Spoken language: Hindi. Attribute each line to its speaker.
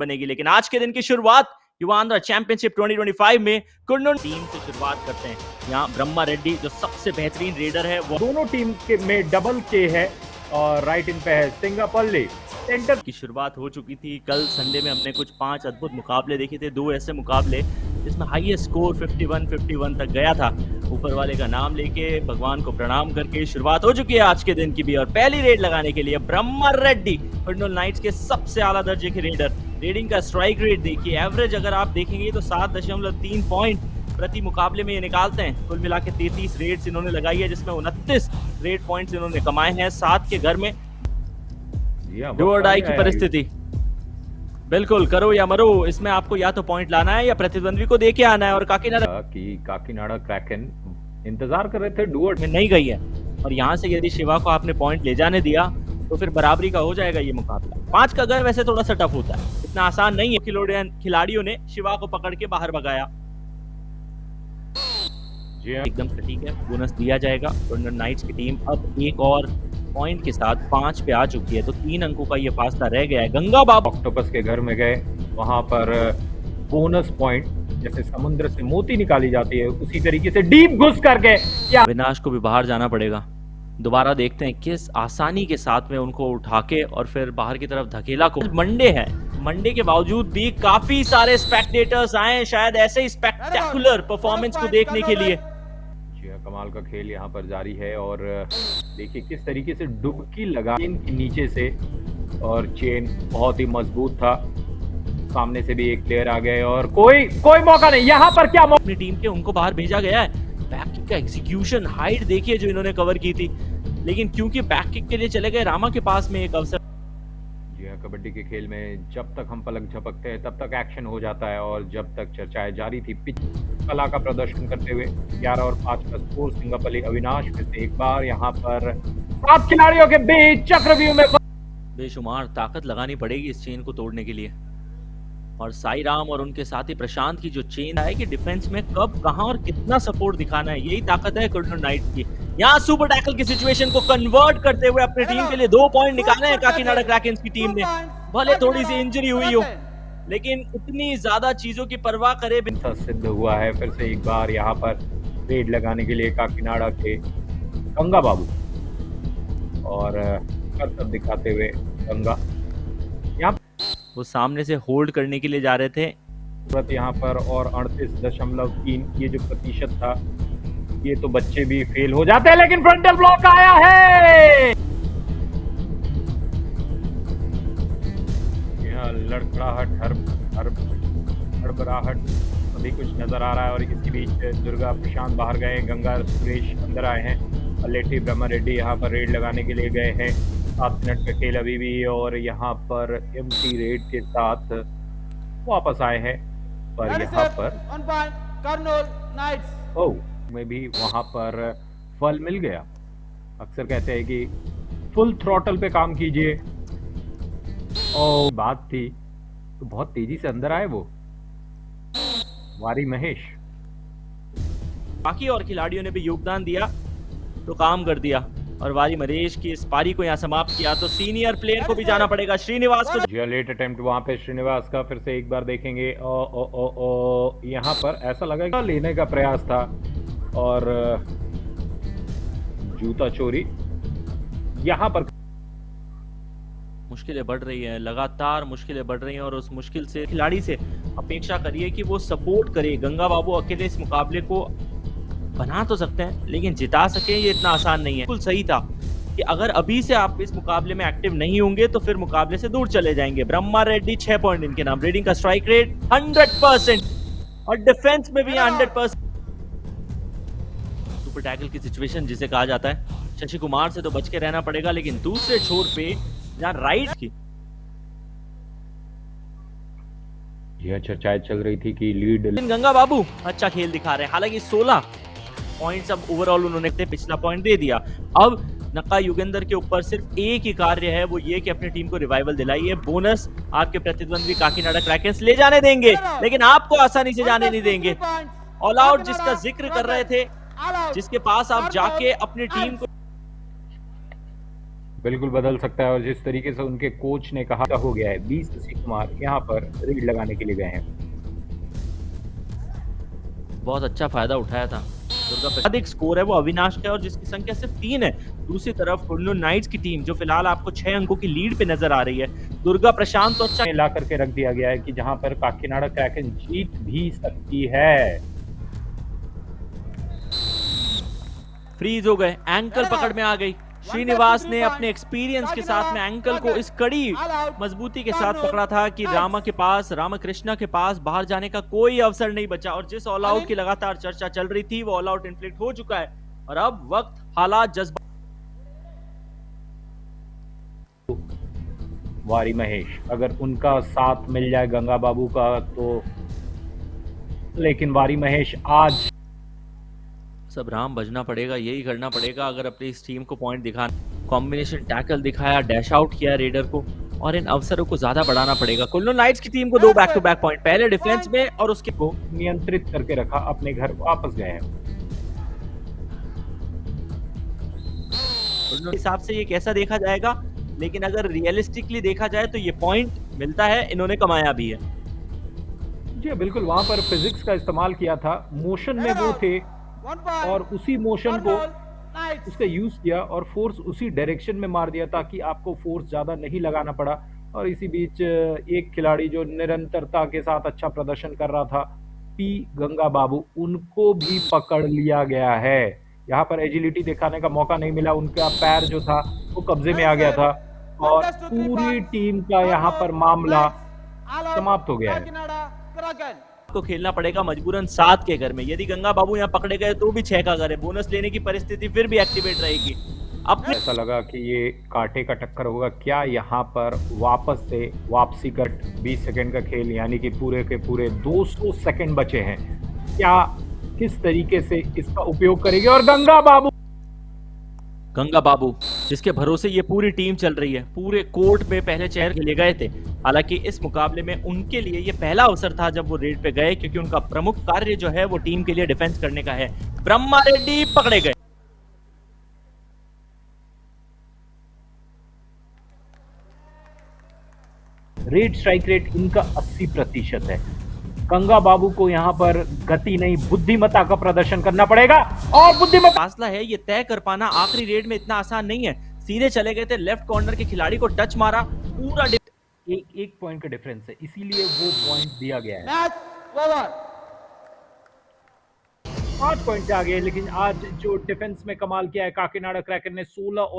Speaker 1: बनेगी। लेकिन आज के दिन की शुरुआत युवांध्र चैंपियनशिप 2025 में कुर्नूल टीम से शुरुआत करते हैं। यहाँ ब्रह्मा रेड्डी जो सबसे बेहतरीन रेडर है, वो
Speaker 2: दोनों टीम के में डबल के है और राइट इन पे है सिंगापल्ली।
Speaker 1: सेंटर की शुरुआत हो चुकी थी। कल संडे में हमने कुछ 5 अद्भुत मुकाबले देखे थे, 2 ऐसे मुकाबले जिसमें हाईएस्ट स्कोर 51 तक गया था। ऊपर वाले का नाम लेके भगवान को प्रणाम करके शुरुआत हो चुकी है आज के दिन की भी। और पहली रेड लगाने के लिए ब्रह्मा रेड्डी, कुर्नूल नाइट्स के सबसे आला दर्जे के रेडर। रेडिंग का स्ट्राइक रेट देखिए, एवरेज अगर आप देखेंगे तो 7.3 पॉइंट प्रति मुकाबले में ये निकालते हैं। कुल मिला के 33 रेड्स इन्होंने लगाई है, जिसमें 29 रेड पॉइंट्स इन्होंने कमाए हैं। 7 के घर में डू और डाई की परिस्थिति, बिल्कुल करो या मरो। इसमें आपको या तो पॉइंट लाना है या प्रतिद्वंद्वी को देके आना है। और
Speaker 2: काकीनाडा क्रैकन इंतजार कर रहे थे, डू
Speaker 1: में नहीं गई है। और यहाँ से यदि शिवा को आपने पॉइंट ले जाने दिया तो फिर बराबरी का हो जाएगा ये मुकाबला। 5 का घर वैसे थोड़ा सा टफ होता है, इतना आसान नहीं है। खिलाड़ियों ने शिवा को पकड़ के बाहर भगाया। एकदम सटीक है, बोनस दिया जाएगा। कुर्नूल नाइट्स की टीम अब एक और पॉइंट के साथ 5 पे आ चुकी है, तो 3 अंकों का ये फासला रह गया है। गंगा बाबू
Speaker 2: ऑक्टोपस के घर में गए, वहां पर बोनस पॉइंट जैसे समुद्र से मोती निकाली जाती है उसी तरीके से डीप घुस करके
Speaker 1: अविनाश को भी बाहर जाना पड़ेगा। दोबारा देखते हैं किस आसानी के साथ में उनको उठा के और फिर बाहर की तरफ धकेला को। मंडे है, मंडे के बावजूद भी काफी सारे स्पेक्टेटर्स आए, शायद ऐसे ही स्पेक्टेकुलर परफॉर्मेंस को देखने के लिए।
Speaker 2: कमाल का खेल यहाँ पर जारी है। और देखिए किस तरीके से डुबकी लगा इनके नीचे से, और चेन बहुत ही मजबूत था। सामने से भी एक प्लेयर आ गए और कोई मौका नहीं। यहाँ पर क्या
Speaker 1: अपनी टीम के उनको बाहर भेजा गया है। बैक किक का एग्जीक्यूशन, हाइट देखिए जो इन्होंने कवर की थी, लेकिन क्योंकि बैक किक के लिए चले गए रामा के पास में एक अवसर।
Speaker 2: कबड्डी के खेल में जब तक हम पलक झपकते हैं तब तक एक्शन हो जाता है, और जब तक चर्चाएं जारी थी। पिच कला का प्रदर्शन करते हुए 11 और 5 का स्कोर। सिंगापल्ली अविनाश फिर से एक बार यहाँ पर 7 खिलाड़ियों के बीच चक्रव्यूह में
Speaker 1: बेशुमार ताकत लगानी पड़ेगी इस चेन को तोड़ने के लिए। और साई राम और उनके साथी प्रशांत की जो चेन है कि डिफेंस में कब कहां और कितना सपोर्ट दिखाना है, यही ताकत है कुर्नूल नाइट्स की। यहाँ सुपर टैकल की सिचुएशन को कन्वर्ट करते हुए अपनी टीम के लिए 2 पॉइंट निकाले हैं काकीनाडा क्रैकेंस की टीम ने। भले थोड़ी सी इंजरी हुई हो, लेकिन इतनी ज्यादा चीजों की परवाह करे बिना
Speaker 2: सिद्ध हुआ है। फिर से एक बार यहाँ पर रेड लगाने के लिए काकीनाडा के गंगा बाबू, और करतब दिखाते हुए गंगा यहाँ
Speaker 1: वो सामने से होल्ड करने के लिए जा रहे थे।
Speaker 2: यहाँ पर और 38.3 ये जो प्रतिशत था, ये तो बच्चे भी फेल हो जाते हैं। लेकिन फ्रंटल ब्लॉक आया है, यहाँ लड़खड़ाहट, हड़बड़ाहट अभी कुछ नजर आ रहा है। और इसी बीच दुर्गा प्रशांत बाहर गए, गंगा सुरेश अंदर आए हैं। अलेठी ब्रह्मा रेड्डी यहाँ पर रेड लगाने के लिए गए हैं। 7 मिनट का खेल अभी भी, और यहाँ पर एम्प्टी रेड के साथ वापस आए हैं। पर यहाँ पर में भी वहां पर फल मिल गया। अक्सर कहते हैं कि फुल थ्रॉटल पे काम कीजिए, और बात थी तो बहुत तेजी से अंदर आए वो वारी महेश।
Speaker 1: बाकी और खिलाड़ियों ने भी योगदान दिया तो काम कर दिया, और वारी महेश की इस पारी को यहाँ समाप्त किया। तो सीनियर प्लेयर को भी जाना पड़ेगा, श्रीनिवास को।
Speaker 2: जी लेट अटेम्प्ट वहां पे श्रीनिवास का, फिर से एक बार देखेंगे। यहाँ पर ऐसा लगा कि लेने का प्रयास था, और जूता चोरी। यहाँ पर
Speaker 1: मुश्किलें बढ़ रही हैं, लगातार मुश्किलें बढ़ रही हैं, और उस मुश्किल से खिलाड़ी से अपेक्षा करिए कि वो सपोर्ट करे। गंगा बाबू अकेले इस मुकाबले को बना तो सकते हैं, लेकिन जिता सके ये इतना आसान नहीं है। बिल्कुल सही था कि अगर अभी से आप इस मुकाबले में एक्टिव नहीं होंगे तो फिर मुकाबले से दूर चले जाएंगे। ब्रह्मा रेड्डी 6 पॉइंट इनके नाम। रेडिंग का स्ट्राइक रेट 100% और डिफेंस में भी 100%। सुपर टैकल की सिचुएशन जिसे कहा जाता है, शशि कुमार से तो बच के रहना पड़ेगा, लेकिन दूसरे छोर पे जहां राइट की
Speaker 2: यह चर्चाएं चल रही थी कि लीड
Speaker 1: गंगा बाबू अच्छा खेल दिखा रहे हैं। हालांकि 16 पॉइंट्स अब ओवरऑल उन्होंने पिछला पॉइंट दे दिया। अब नक्का युगेंद्र के ऊपर सिर्फ एक ही कार्य है, वो ये कि अपनी टीम को रिवाइवल दिलाइए। बोनस आपके प्रतिद्वंदी काकीनाडा क्रैकेंस ले जाने देंगे, लेकिन आपको आसानी से जाने नहीं देंगे। ऑल आउट जिसका जिक्र कर रहे थे, जिसके पास आप जाके अपनी टीम को
Speaker 2: बिल्कुल बदल सकता है और जिस तरीके से उनके कोच ने कहा हो गया है, बी शशि कुमार यहाँ पर रेड लगाने के लिए गए हैं।
Speaker 1: बहुत अच्छा फायदा उठाया था दुर्गा प्रसाद। एक स्कोर है वो अविनाश का है और जिसकी संख्या सिर्फ 3 है। दूसरी तरफ कुल्लू नाइट्स की टीम जो फिलहाल आपको 6 अंकों की लीड पे नजर आ रही है। दुर्गा प्रशांत तो अच्छा
Speaker 2: ला करके रख दिया गया है कि जहां पर काकीनाडा क्रैकन जीत भी सकती है।
Speaker 1: फ्रीज हो गए, एंकल पकड़ में आ गई। श्रीनिवास ने अपने एक्सपीरियंस के साथ में एंकल को इस कड़ी मजबूती के साथ पकड़ा था कि रामाकृष्णा के पास बाहर जाने का कोई अवसर नहीं बचा। और जिस ऑल आउट की लगातार चर्चा चल रही थी वो ऑल आउट इन्फ्लिक्ट हो चुका है और अब वक्त हालात जज्बा।
Speaker 2: वारी महेश अगर उनका साथ मिल जाए गंगा बाबू का तो, लेकिन वारी महेश आज
Speaker 1: सब राम बजना पड़ेगा, यही करना पड़ेगा अगर अपनी इस टीम को पॉइंट दिखाना। कॉम्बिनेशन टैकल दिखाया, डैश आउट किया रेडर को और इन अवसरों को ज्यादा बढ़ाना पड़ेगा। कुल्लू नाइट्स की टीम को 2 बैक टू बैक पॉइंट, पहले डिफेंस में और उसके
Speaker 2: को नियंत्रित करके रखा, अपने घर वापस गए हैं।
Speaker 1: हिसाब से ये कैसा देखा जाएगा, लेकिन अगर रियलिस्टिकली देखा जाए तो ये पॉइंट मिलता है, इन्होंने कमाया भी है।
Speaker 2: जी बिल्कुल, वहां पर फिजिक्स का इस्तेमाल किया था, मोशन में वो थे और उसी मोशन को उसका यूज किया और फोर्स उसी डायरेक्शन में मार दिया ताकि आपको फोर्स ज्यादा नहीं लगाना पड़ा। और इसी बीच एक खिलाड़ी जो निरंतरता के साथ अच्छा प्रदर्शन कर रहा था, पी गंगा बाबू, उनको भी पकड़ लिया गया है। यहाँ पर एजिलिटी दिखाने का मौका नहीं मिला, उनका पैर जो था वो कब्जे में आ गया था और पूरी टीम का यहाँ पर मामला समाप्त हो गया है।
Speaker 1: को खेलना पड़ेगा मजबूरन 7 के घर में। यदि गंगा बाबू यहाँ पकड़े गए तो भी 6 का घर है, बोनस लेने की परिस्थिति फिर भी एक्टिवेट रहेगी। अब
Speaker 2: ऐसा लगा कि ये कांटे का टक्कर होगा। क्या यहाँ पर वापस से वापसी का 20 सेकंड का खेल, यानी कि पूरे के पूरे 200 सेकंड बचे हैं, क्या किस तरीके से इसका उपयोग करेंगे? और
Speaker 1: गंगा बाबू जिसके भरोसे ये पूरी टीम चल रही है, पूरे कोर्ट में पहले चेयर के लिए गए थे। हालांकि इस मुकाबले में उनके लिए ये पहला अवसर था जब वो रेड पे गए, क्योंकि उनका प्रमुख कार्य जो है वो टीम के लिए डिफेंस करने का है। ब्रह्मा रेड्डी पकड़े गए।
Speaker 2: रेड स्ट्राइक रेट इनका 80% है। गंगा बाबू को यहाँ पर गति नहीं, बुद्धिमत्ता का प्रदर्शन करना पड़ेगा और बुद्धिमत्ता
Speaker 1: फासला है ये तय कर पाना आखिरी रेड में इतना आसान नहीं है। सीधे चले गए थे, लेफ्ट कॉर्नर के खिलाड़ी को टच मारा, पूरा
Speaker 2: एक पॉइंट का डिफरेंस है, इसीलिए वो पॉइंट दिया गया है।
Speaker 3: Match over.
Speaker 2: 5 पॉइंट आ गए, लेकिन आज जो डिफेंस में कमाल किया है काकीनाडा क्रैकन ने 16 और